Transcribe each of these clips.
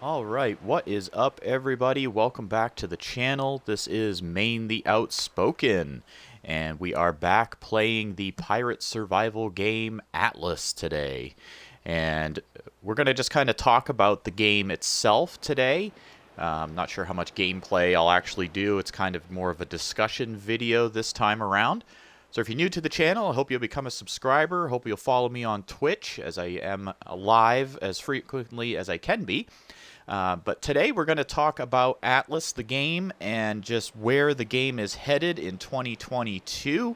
Alright, what is up everybody? Welcome back to the channel. This is Maine the Outspoken, and we are back playing the pirate survival game Atlas today. And we're going to just kind of talk about the game itself today. I'm not sure how much gameplay I'll actually do. It's kind of more of a discussion video this time around. So if you're new to the channel, I hope you'll become a subscriber. I hope you'll follow me on Twitch, as I am live as frequently as I can be. But today we're going to talk about Atlas, the game, and just where the game is headed in 2022.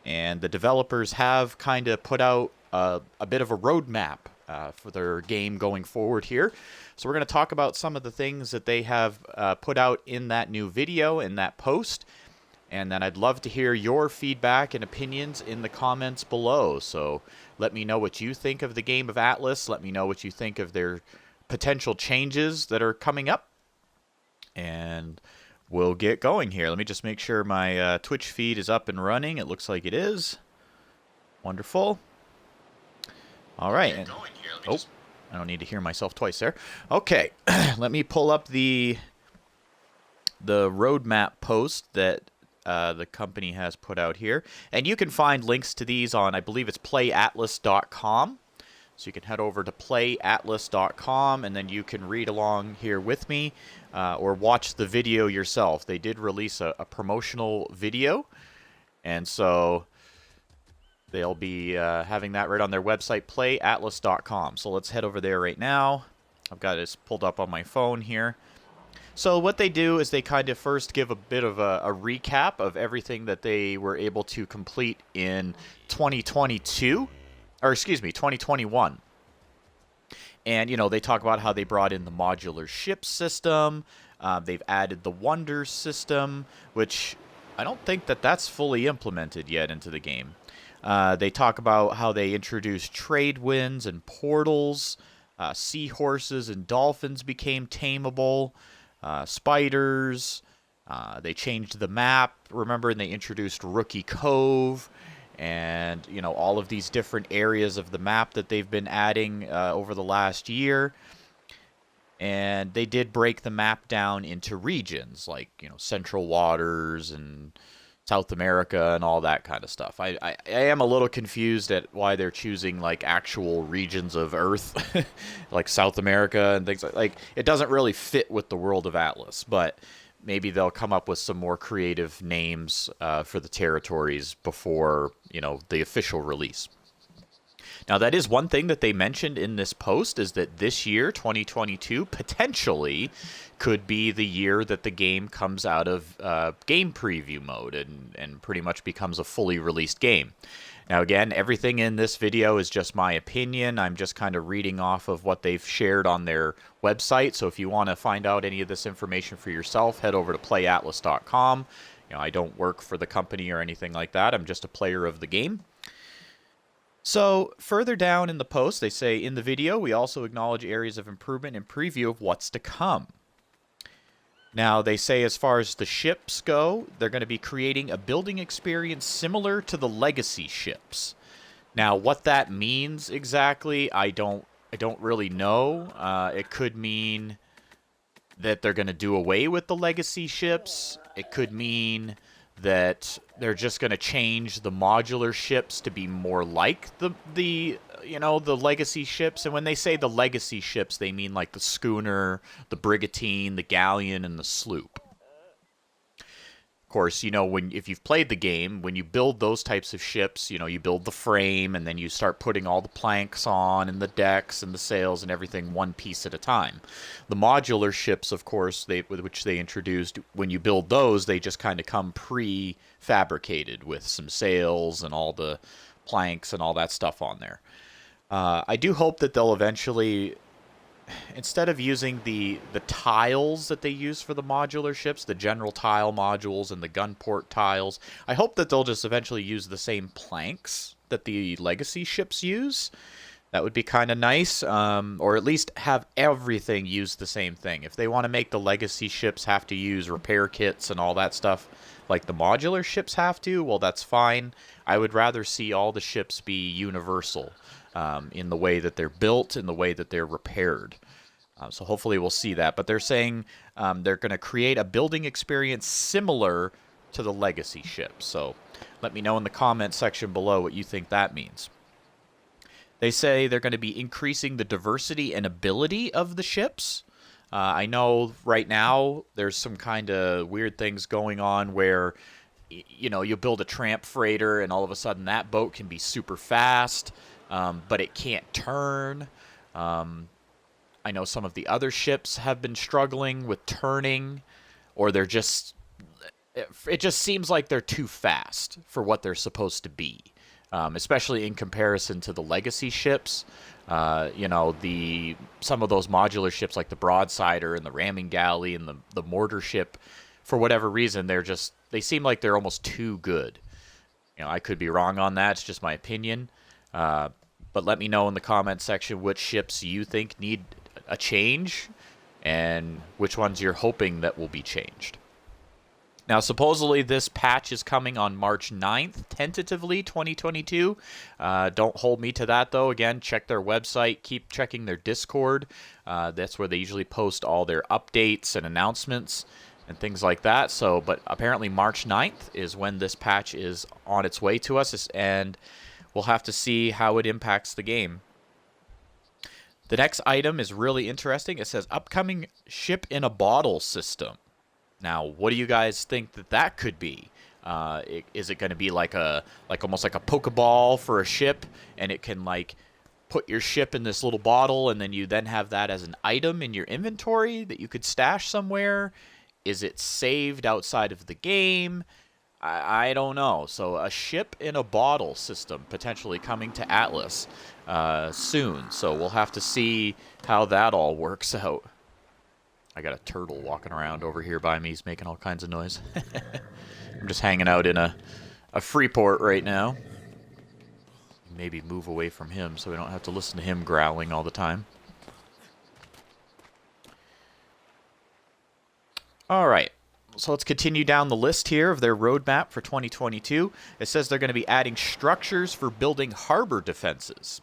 And the developers have kind of put out a bit of a roadmap for their game going forward here. So we're going to talk about some of the things that they have put out in that new video, in that post. And then I'd love to hear your feedback and opinions in the comments below. So let me know what you think of the game of Atlas. Let me know what you think of their potential changes that are coming up. And we'll get going here. Let me just make sure my Twitch feed is up and running. It looks like it is. Wonderful. All right. And, I don't need to hear myself twice there. Okay. Let me pull up the roadmap post that the company has put out here. And you can find links to these on, I believe it's playatlas.com. So you can head over to playatlas.com, and then you can read along here with me or watch the video yourself. They did release a promotional video, and so they'll be having that right on their website, playatlas.com. So let's head over there right now. I've got this pulled up on my phone here. So what they do is they kind of first give a bit of a recap of everything that they were able to complete in 2022. Or excuse me, 2021. And, you know, they talk about how they brought in the modular ship system. They've added the Wonders system, which I don't think that that's fully implemented yet into the game. They talk about how they introduced trade winds and portals. Seahorses and dolphins became tameable. Spiders. They changed the map. Remember, and they introduced Rookie Cove. And, you know, all of these different areas of the map that they've been adding over the last year. And they did break the map down into regions, like, you know, Central Waters and South America and all that kind of stuff. I am a little confused at why they're choosing, like, actual regions of Earth, like South America and things like it doesn't really fit with the world of Atlas, but maybe they'll come up with some more creative names for the territories before, you know, the official release. Now, that is one thing that they mentioned in this post, is that this year, 2022, potentially could be the year that the game comes out of game preview mode and pretty much becomes a fully released game. Now, again, everything in this video is just my opinion. I'm just kind of reading off of what they've shared on their website. So if you want to find out any of this information for yourself, head over to playatlas.com. You know, I don't work for the company or anything like that. I'm just a player of the game. So further down in the post, they say, in the video, we also acknowledge areas of improvement and preview of what's to come. Now, they say as far as the ships go, they're going to be creating a building experience similar to the legacy ships. Now, what that means exactly, I don't really know. It could mean that they're going to do away with the legacy ships. It could mean that they're just going to change the modular ships to be more like the you know, the legacy ships. And when they say the legacy ships, they mean like the schooner, the brigantine, the galleon, and the sloop. Of course, you know, if you've played the game, when you build those types of ships, you know, you build the frame and then you start putting all the planks on and the decks and the sails and everything one piece at a time. The modular ships, of course, which they introduced, when you build those, they just kind of come pre-fabricated with some sails and all the planks and all that stuff on there. I do hope that they'll eventually, instead of using the tiles that they use for the modular ships, the general tile modules and the gunport tiles, I hope that they'll just eventually use the same planks that the legacy ships use. That would be kind of nice, or at least have everything use the same thing. If they want to make the legacy ships have to use repair kits and all that stuff like the modular ships have to, well, that's fine. I would rather see all the ships be universal in the way that they're built, in the way that they're repaired. So hopefully we'll see that. But they're saying they're going to create a building experience similar to the legacy ships. So let me know in the comment section below what you think that means. They say they're going to be increasing the diversity and ability of the ships. I know right now there's some kind of weird things going on where, you know, you build a tramp freighter and all of a sudden that boat can be super fast, but it can't turn. I know some of the other ships have been struggling with turning, or they're just... It just seems like they're too fast for what they're supposed to be, especially in comparison to the legacy ships. You know, some of those modular ships like the Broadsider and the Ramming Galley and the Mortar ship, for whatever reason, they seem like they're almost too good. You know, I could be wrong on that. It's just my opinion. But let me know in the comment section which ships you think need a change and which ones you're hoping that will be changed. Now, supposedly this patch is coming on March 9th, tentatively 2022. Don't hold me to that, though. Again, check their website. Keep checking their Discord. That's where they usually post all their updates and announcements and things like that. So, but apparently March 9th is when this patch is on its way to us, and we'll have to see how it impacts the game. The next item is really interesting. It says upcoming ship in a bottle system. Now, what do you guys think that could be? Is it going to be like almost like a Pokeball for a ship, and it can like put your ship in this little bottle, and then you then have that as an item in your inventory that you could stash somewhere? Is it saved outside of the game? I don't know. So a ship in a bottle system potentially coming to Atlas soon. So we'll have to see how that all works out. I got a turtle walking around over here by me. He's making all kinds of noise. I'm just hanging out in a free port right now. Maybe move away from him so we don't have to listen to him growling all the time. All right. So let's continue down the list here of their roadmap for 2022. It says they're going to be adding structures for building harbor defenses.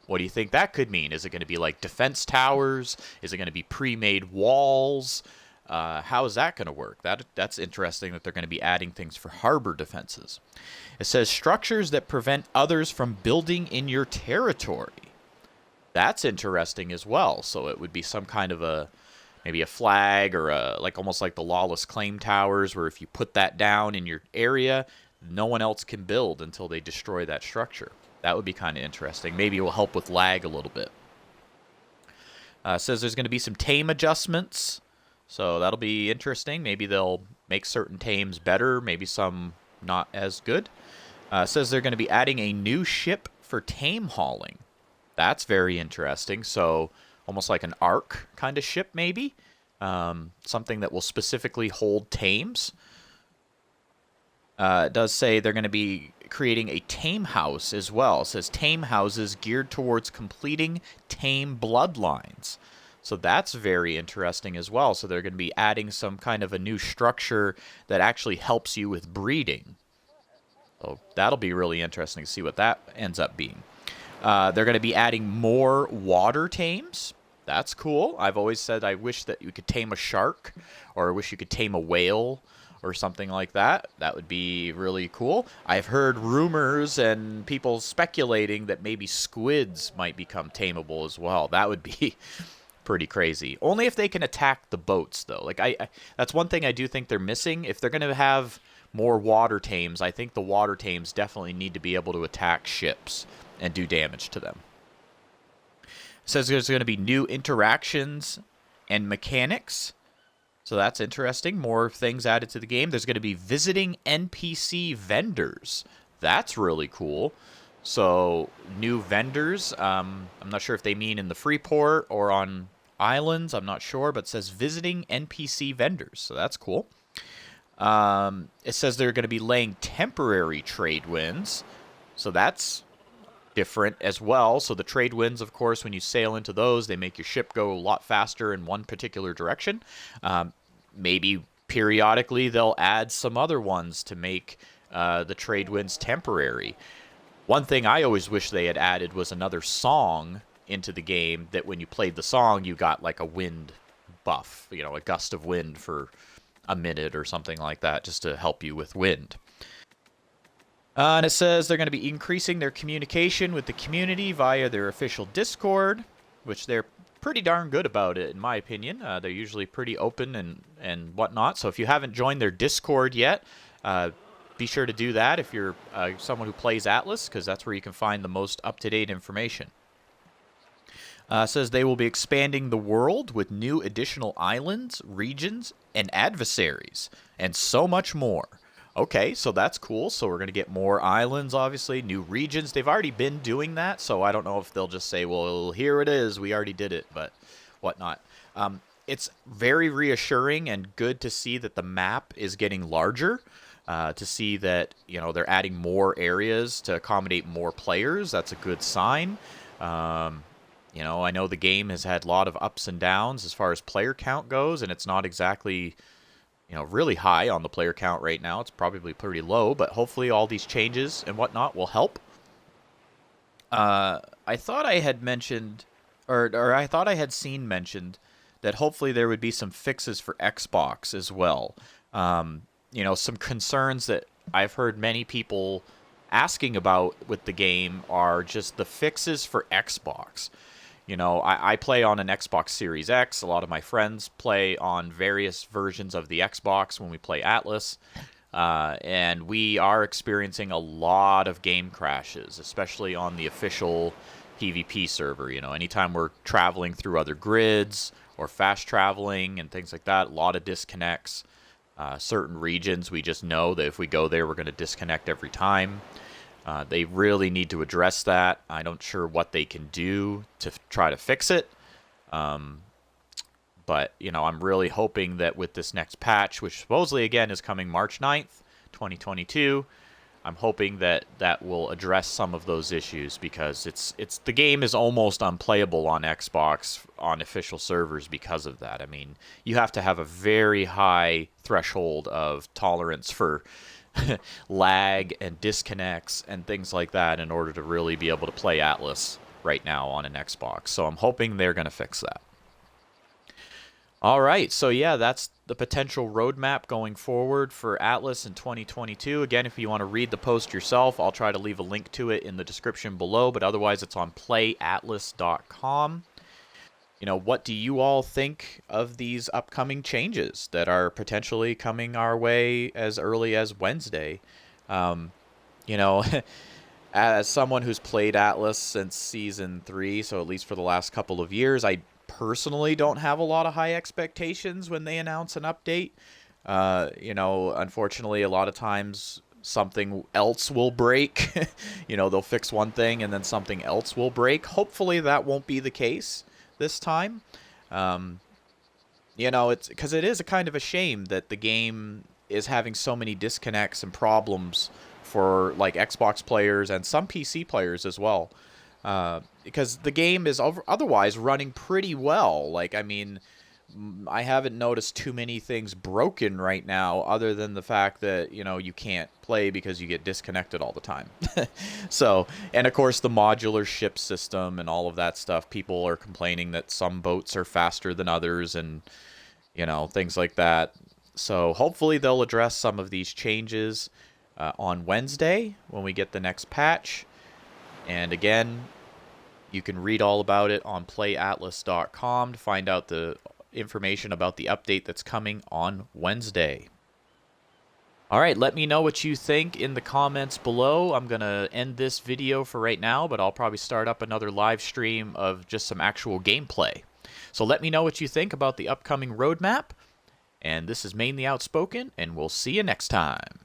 What do you think that could mean? Is it going to be like defense towers? Is it going to be pre-made walls? How is that going to work? That's interesting that they're going to be adding things for harbor defenses. It says structures that prevent others from building in your territory. That's interesting as well. So it would be some kind of maybe a flag or almost like the lawless claim towers, where if you put that down in your area, no one else can build until they destroy that structure. That would be kind of interesting. Maybe it will help with lag a little bit. Says there's going to be some tame adjustments, so that'll be interesting. Maybe they'll make certain tames better, maybe some not as good. Says they're going to be adding a new ship for tame hauling. That's very interesting. So almost like an Ark kind of ship, maybe. Something that will specifically hold tames. It does say they're going to be creating a tame house as well. It says tame houses geared towards completing tame bloodlines. So that's very interesting as well. So they're going to be adding some kind of a new structure that actually helps you with breeding. So that'll be really interesting to see what that ends up being. They're going to be adding more water tames. That's cool. I've always said I wish that you could tame a shark, or I wish you could tame a whale, or something like that. That would be really cool. I've heard rumors and people speculating that maybe squids might become tameable as well. That would be pretty crazy. Only if they can attack the boats, though. Like that's one thing I do think they're missing. If they're going to have more water tames, I think the water tames definitely need to be able to attack ships and do damage to them. It says there's going to be new interactions and mechanics. So that's interesting. More things added to the game. There's going to be visiting NPC vendors. That's really cool. So new vendors. I'm not sure if they mean in the free port or on islands. I'm not sure, but it says visiting NPC vendors. So that's cool. It says they're going to be laying temporary trade winds. So that's different as well. So the trade winds, of course, when you sail into those, they make your ship go a lot faster in one particular direction. Maybe periodically they'll add some other ones to make the trade winds temporary. One thing I always wish they had added was another song into the game that when you played the song, you got like a wind buff, a gust of wind for a minute or something like that, just to help you with wind. And it says they're going to be increasing their communication with the community via their official Discord, which they're pretty darn good about it, in my opinion. They're usually pretty open and whatnot. So if you haven't joined their Discord yet, be sure to do that if you're someone who plays Atlas, because that's where you can find the most up-to-date information. Says they will be expanding the world with new additional islands, regions, and adversaries, and so much more. Okay, so that's cool. So we're going to get more islands, obviously, new regions. They've already been doing that, so I don't know if they'll just say, well, here it is, we already did it, but whatnot. It's very reassuring and good to see that the map is getting larger, to see that, they're adding more areas to accommodate more players. That's a good sign. I know the game has had a lot of ups and downs as far as player count goes, and it's not exactly really high on the player count right now. It's probably pretty low, but hopefully all these changes and whatnot will help. I thought I had mentioned, or I thought I had seen mentioned that hopefully there would be some fixes for Xbox as well. Some concerns that I've heard many people asking about with the game are just the fixes for Xbox. I play on an Xbox Series X. A lot of my friends play on various versions of the Xbox when we play Atlas. And we are experiencing a lot of game crashes, especially on the official PvP server. Anytime we're traveling through other grids or fast traveling and things like that, a lot of disconnects. Certain regions, we just know that if we go there, we're going to disconnect every time. They really need to address that. I'm not sure what they can do to try to fix it. But, I'm really hoping that with this next patch, which supposedly, again, is coming March 9th, 2022, I'm hoping that that will address some of those issues, because the game is almost unplayable on Xbox on official servers because of that. I mean, you have to have a very high threshold of tolerance for lag and disconnects and things like that in order to really be able to play Atlas right now on an Xbox. So I'm hoping they're going to fix that. All right, so yeah, that's the potential roadmap going forward for Atlas in 2022. Again, if you want to read the post yourself, I'll try to leave a link to it in the description below, but otherwise it's on playatlas.com. What do you all think of these upcoming changes that are potentially coming our way as early as Wednesday? As someone who's played Atlas since Season 3, so at least for the last couple of years, I personally don't have a lot of high expectations when they announce an update. Unfortunately, a lot of times something else will break. They'll fix one thing and then something else will break. Hopefully that won't be the case this time. It's because it is a kind of a shame that the game is having so many disconnects and problems for like Xbox players and some PC players as well. Because the game is otherwise running pretty well. I haven't noticed too many things broken right now, other than the fact that, you can't play because you get disconnected all the time. So, and of course the modular ship system and all of that stuff, people are complaining that some boats are faster than others and, things like that. So hopefully they'll address some of these changes on Wednesday when we get the next patch. And again, you can read all about it on playatlas.com to find out the information about the update that's coming on Wednesday. All right, let me know what you think in the comments below. I'm going to end this video for right now, but I'll probably start up another live stream of just some actual gameplay. So let me know what you think about the upcoming roadmap. And this is Mainly Outspoken, and we'll see you next time.